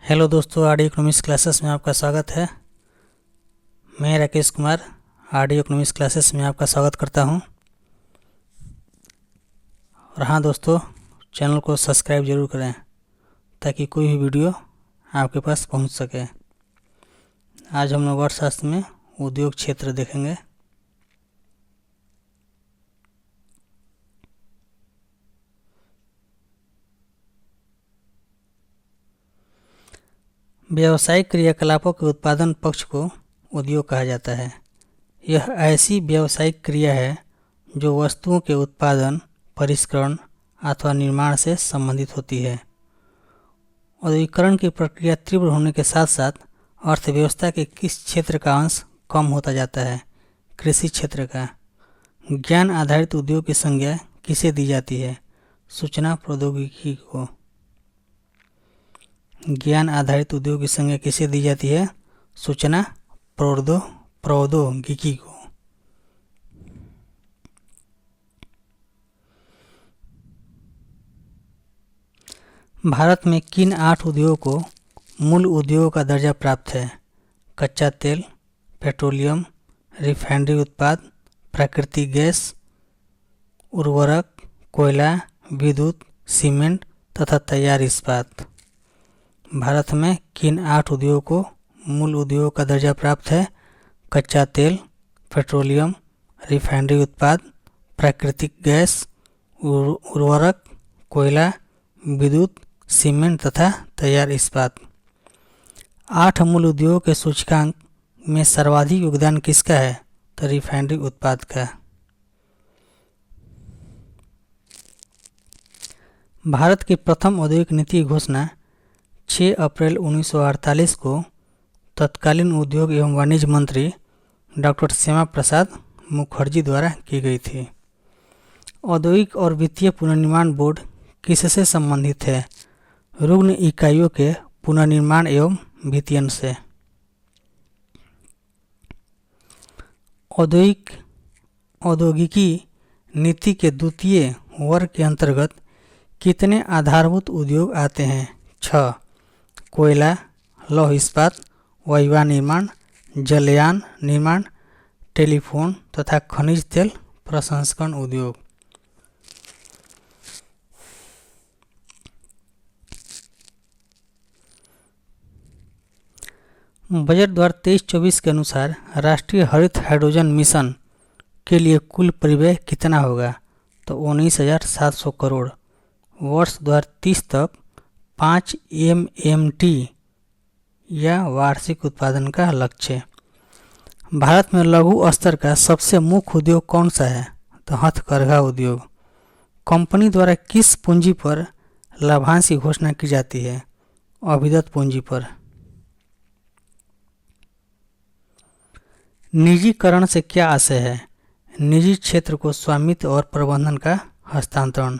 Hello दोस्तों, RD economics classes में आपका स्वागत है। मैं Rakesh Kumar RD economics classes में आपका स्वागत करता हूं। और हाँ दोस्तों, चैनल को सब्सक्राइब जरूर करें ताकि कोई भी वीडियो आपके पास पहुंच सके। आज हम लोग अर्थशास्त्र में उद्योग क्षेत्र देखेंगे। व्यावसायिक क्रियाकलापों के उत्पादन पक्ष को उद्योग कहा जाता है। यह ऐसी व्यावसायिक क्रिया है जो वस्तुओं के उत्पादन, परिष्करण अथवा निर्माण से संबंधित होती है। औद्योगिकरण की प्रक्रिया तीव्र होने के साथ साथ अर्थव्यवस्था के किस क्षेत्र का अंश कम होता जाता है? कृषि क्षेत्र का। ज्ञान आधारित उद्योग की संज्ञा किसे दी जाती है? सूचना प्रौद्योगिकी को। ज्ञान आधारित उद्योग की संज्ञा किसे दी जाती है? सूचना प्रौद्योगिकी को। भारत में किन 8 उद्योगों को मूल उद्योगों का दर्जा प्राप्त है? कच्चा तेल, पेट्रोलियम, रिफाइनरी उत्पाद, प्राकृतिक गैस, उर्वरक, कोयला, विद्युत, सीमेंट तथा तैयार इस्पात। भारत में किन 8 उद्योगों को मूल उद्योगों का दर्जा प्राप्त है? कच्चा तेल, पेट्रोलियम, रिफाइनरी उत्पाद, प्राकृतिक गैस, उर्वरक, कोयला, विद्युत, सीमेंट तथा तैयार इस्पात। 8 मूल उद्योगों के सूचकांक में सर्वाधिक योगदान किसका है? तो रिफाइनरी उत्पाद का। भारत की प्रथम औद्योगिक नीति की घोषणा 6 अप्रैल 1948 को तत्कालीन उद्योग एवं वाणिज्य मंत्री डॉक्टर श्यामा प्रसाद मुखर्जी द्वारा की गई थी। औद्योगिक और वित्तीय पुनर्निर्माण बोर्ड किससे संबंधित है? रुग्ण इकाइयों के पुनर्निर्माण एवं वित्तीयन से। औद्योगिकी नीति के द्वितीय वर्ग के अंतर्गत कितने आधारभूत उद्योग आते हैं? 6। कोयला, लौह इस्पात, वायुयान निर्माण, जलयान निर्माण, टेलीफोन तथा खनिज तेल प्रसंस्करण उद्योग। बजट 2023-24 के अनुसार राष्ट्रीय हरित हाइड्रोजन मिशन के लिए कुल परिव्यय कितना होगा? तो 19,700 करोड़। वर्ष 2030 तक 5 MMT या वार्षिक उत्पादन का लक्ष्य। भारत में लघु स्तर का सबसे मुख्य उद्योग कौन सा है? तो हथकरघा उद्योग। कंपनी द्वारा किस पूंजी पर लाभांश की घोषणा की जाती है? अभिदत्त पूंजी पर। निजीकरण से क्या आशय है? निजी क्षेत्र को स्वामित्व और प्रबंधन का हस्तांतरण।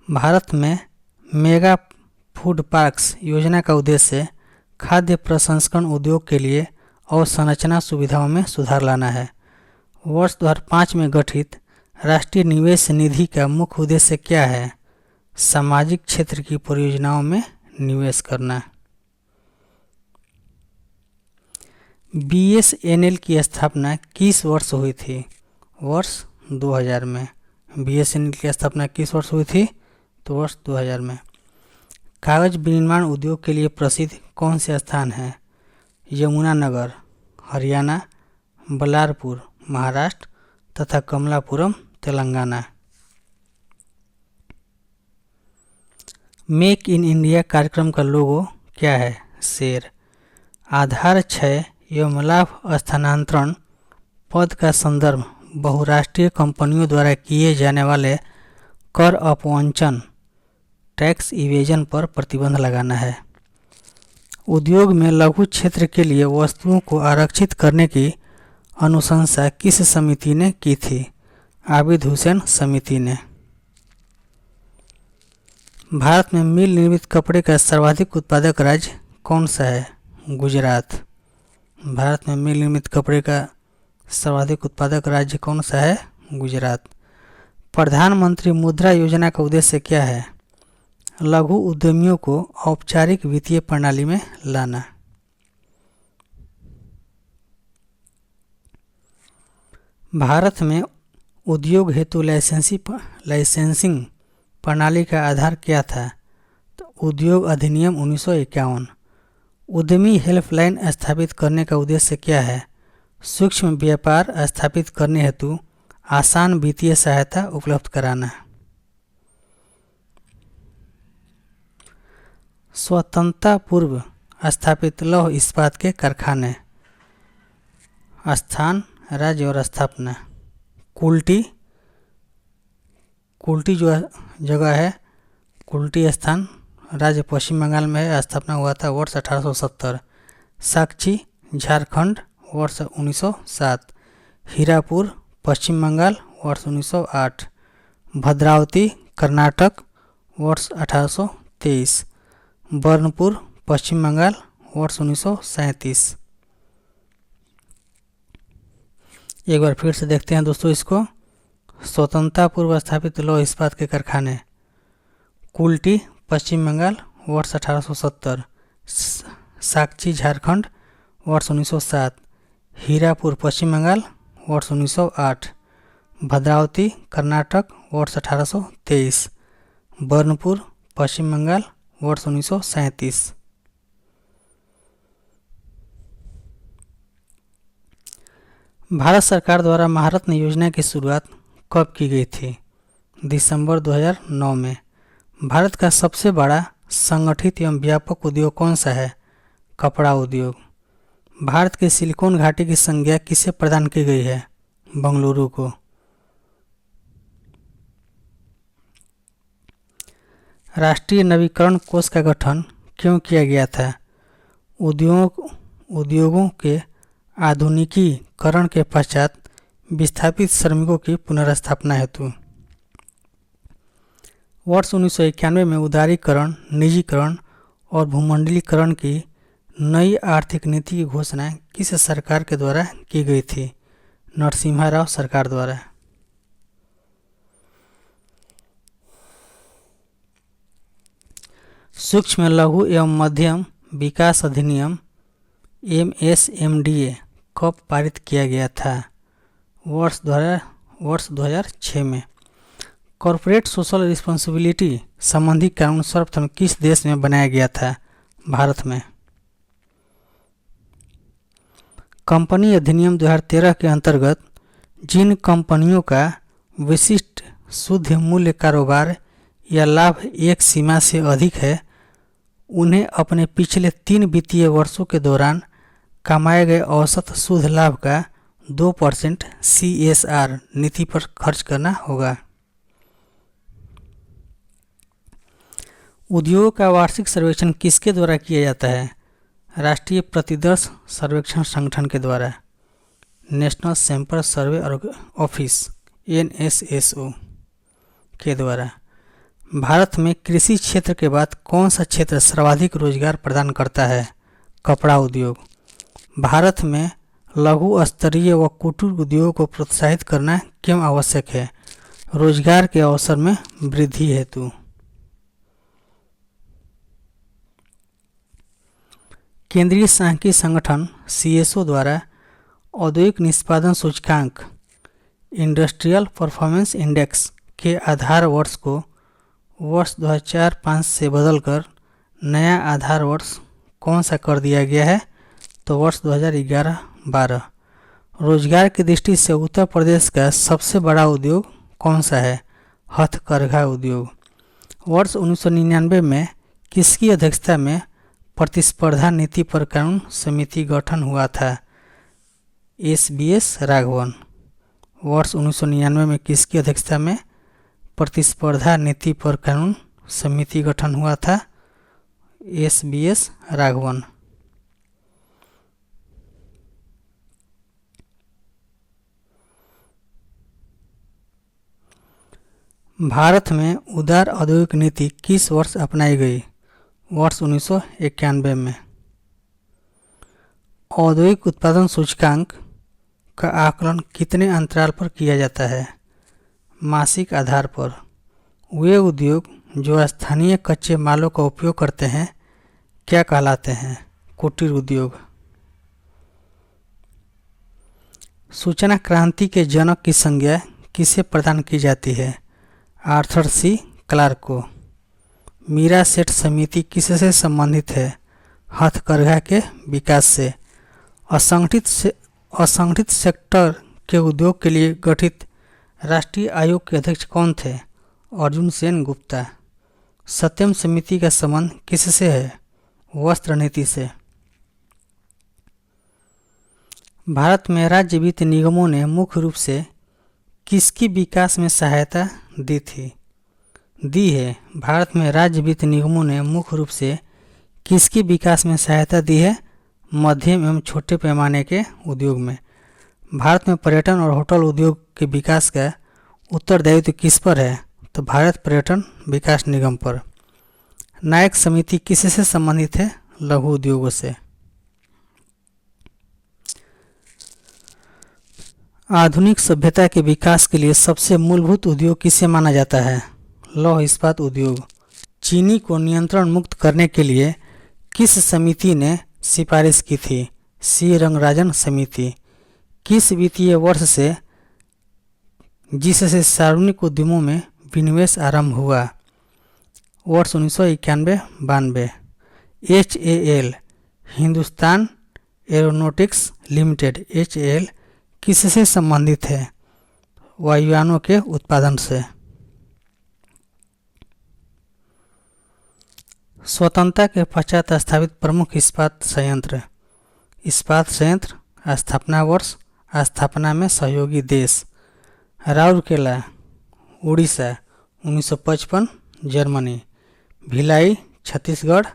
भारत में मेगा फूड पार्क्स योजना का उद्देश्य खाद्य प्रसंस्करण उद्योग के लिए अवसंरचना सुविधाओं में सुधार लाना है। वर्ष 2005 में गठित राष्ट्रीय निवेश निधि का मुख्य उद्देश्य क्या है? सामाजिक क्षेत्र की परियोजनाओं में निवेश करना। BSNL की स्थापना किस वर्ष हुई थी? वर्ष 2000 में। BSNL की स्थापना किस वर्ष हुई थी? तो वर्ष 2000 में। कागज विनिर्माण उद्योग के लिए प्रसिद्ध कौन से स्थान हैं? यमुनानगर हरियाणा, बल्लारपुर महाराष्ट्र तथा Kamalapuram Telangana. Make in India कार्यक्रम का लोगो क्या है? शेर। आधार क्षय एवं लाभ स्थानांतरण पद का संदर्भ बहुराष्ट्रीय कंपनियों द्वारा किए जाने वाले कर अपवंचन, टैक्स इवेजन पर प्रतिबंध लगाना है। उद्योग में लघु क्षेत्र के लिए वस्तुओं को आरक्षित करने की अनुशंसा किस समिति ने की थी? आबिद हुसैन समिति ने। भारत में मिल निर्मित कपड़े का सर्वाधिक उत्पादक राज्य कौन सा है? गुजरात। भारत में मिल निर्मित कपड़े का सर्वाधिक उत्पादक राज्य कौन सा है? गुजरात। प्रधानमंत्री मुद्रा योजना का उद्देश्य क्या है? लघु उद्यमियों को औपचारिक वित्तीय प्रणाली में लाना। भारत में उद्योग हेतु लाइसेंसिंग प्रणाली का आधार क्या था? तो उद्योग अधिनियम 1951। उद्यमी हेल्पलाइन स्थापित करने का उद्देश्य क्या है? सूक्ष्म व्यापार स्थापित करने हेतु आसान वित्तीय सहायता उपलब्ध कराना। स्वतंत्रता पूर्व स्थापित लौह इस्पात के कारखाने। स्थान, राज्य और स्थापना। कुल्टी जो जगह है, कुल्टी स्थान राज्य पश्चिम बंगाल में है। स्थापना हुआ था वर्ष 1870। साक्षी झारखंड वर्ष 1907। हीरापुर पश्चिम बंगाल वर्ष 1908। भद्रावती कर्नाटक वर्ष 1823। बर्नपुर पश्चिम बंगाल वर्ष 1937। एक बार फिर से देखते हैं दोस्तों इसको। स्वतंत्रता पूर्व स्थापित लौह इस्पात के कारखाने। कुल्टी पश्चिम बंगाल वर्ष 1870। साक्षी झारखंड वर्ष 1907। हीरापुर पश्चिम बंगाल वर्ष 1908। भद्रावती कर्नाटक वर्ष 1823। बर्नपुर पश्चिम बंगाल वर्ष 1937। भारत सरकार द्वारा महारत्न योजना की शुरुआत कब की गई थी? दिसंबर 2009 में। भारत का सबसे बड़ा संगठित एवं व्यापक उद्योग कौन सा है? कपड़ा उद्योग। भारत के सिलिकॉन घाटी की संज्ञा किसे प्रदान की गई है? बेंगलुरु को। राष्ट्रीय नवीकरण कोष का गठन क्यों किया गया था? उद्योगों के आधुनिकीकरण के पश्चात विस्थापित श्रमिकों की पुनर्स्थापना हेतु। वर्ष 1991 में उदारीकरण, निजीकरण और भूमंडलीकरण की नई आर्थिक नीति की घोषणा किस सरकार के द्वारा की गई थी? नरसिम्हा राव सरकार द्वारा। सूक्ष्म लघु एवं मध्यम विकास अधिनियम MSMDA कब पारित किया गया था? वर्ष 2006 में। कॉरपोरेट सोशल रिस्पॉन्सिबिलिटी संबंधी कानून सर्वप्रथम किस देश में बनाया गया था? भारत में। कंपनी अधिनियम 2013 के अंतर्गत जिन कंपनियों का विशिष्ट शुद्ध मूल्य कारोबार या लाभ एक सीमा से अधिक है, उन्हें अपने पिछले 3 वित्तीय वर्षों के दौरान कमाए गए औसत शुद्ध लाभ का 2% CSR नीति पर खर्च करना होगा। उद्योग का वार्षिक सर्वेक्षण किसके द्वारा किया जाता है? राष्ट्रीय प्रतिदर्श सर्वेक्षण संगठन के द्वारा। National sample survey office NSSO के द्वारा। भारत में कृषि क्षेत्र के बाद कौन सा क्षेत्र सर्वाधिक रोजगार प्रदान करता है? कपड़ा उद्योग। भारत में लघु स्तरीय व कुटीर उद्योग को प्रोत्साहित करना क्यों आवश्यक है? रोजगार के अवसर में वृद्धि हेतु। केंद्रीय सांख्यिकी संगठन CSO द्वारा औद्योगिक निष्पादन सूचकांक इंडस्ट्रियल परफॉर्मेंस इंडेक्स के आधार वर्ष को वर्ष 2004-05 से बदलकर नया आधार वर्ष कौन सा कर दिया गया है? तो वर्ष 2011-12। रोजगार की दृष्टि से उत्तर प्रदेश का सबसे बड़ा उद्योग कौन सा है? हथकरघा उद्योग। वर्ष 1999 में किसकी अध्यक्षता में प्रतिस्पर्धा नीति पर कानून समिति गठन हुआ था? SBS राघवन। वर्ष 1999 में किसकी अध्यक्षता में प्रतिस्पर्धा नीति पर कानून समिति गठन हुआ था? SBS राघवन। भारत में उदार औद्योगिक नीति किस वर्ष अपनाई गई? वर्ष 1991 में। औद्योगिक उत्पादन सूचकांक का आकलन कितने अंतराल पर किया जाता है? मासिक आधार पर। वे उद्योग जो स्थानीय कच्चे मालों का उपयोग करते हैं क्या कहलाते हैं? कुटीर उद्योग। सूचना क्रांति के जनक की संज्ञा किसे प्रदान की जाती है? आर्थर सी क्लार्क को। मीरा सेठ समिति किससे संबंधित है? हथकरघा के विकास से। असंगठित सेक्टर के उद्योग के लिए गठित राष्ट्रीय आयोग के अध्यक्ष कौन थे? अर्जुन सेन गुप्ता। सत्यम समिति का संबंध किससे है? वस्त्र नीति से। भारत में राज्य वित्त निगमों ने मुख्य रूप से किसकी विकास में सहायता दी है? भारत में राज्य वित्त निगमों ने मुख्य रूप से किसकी विकास में सहायता दी है? मध्यम एवं छोटे पैमाने के उद्योग में। भारत में पर्यटन और होटल उद्योग के विकास का उत्तरदायित्व किस पर है? तो भारत पर्यटन विकास निगम पर। नायक समिति किससे संबंधित है? लघु उद्योगों से। आधुनिक सभ्यता के विकास के लिए सबसे मूलभूत उद्योग किसे माना जाता है? लौह इस्पात उद्योग। चीनी को नियंत्रण मुक्त करने के लिए किस समिति ने सिफारिश की थी? सी रंगराजन समिति। किस वित्तीय वर्ष से जिससे सार्वजनिक उद्यमों में विनिवेश आरंभ हुआ? वर्ष 1991-92। HAL Hindustan aeronautics limited HAL किससे संबंधित है? वायुयानों के उत्पादन से। स्वतंत्रता के पश्चात स्थापित प्रमुख इस्पात संयंत्र। स्थापना वर्ष, स्थापना में सहयोगी देश। राउरकेला उड़ीसा 1955 जर्मनी। भिलाई छत्तीसगढ़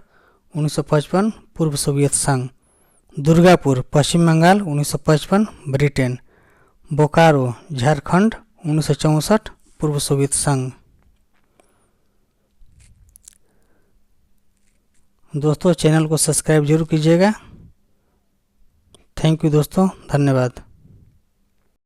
1955 पूर्व सोवियत संघ। दुर्गापुर पश्चिम बंगाल 1955 ब्रिटेन। बोकारो झारखंड 1964 पूर्व सोवियत संघ। दोस्तों चैनल को सब्सक्राइब जरूर कीजिएगा। थैंक यू दोस्तों, धन्यवाद।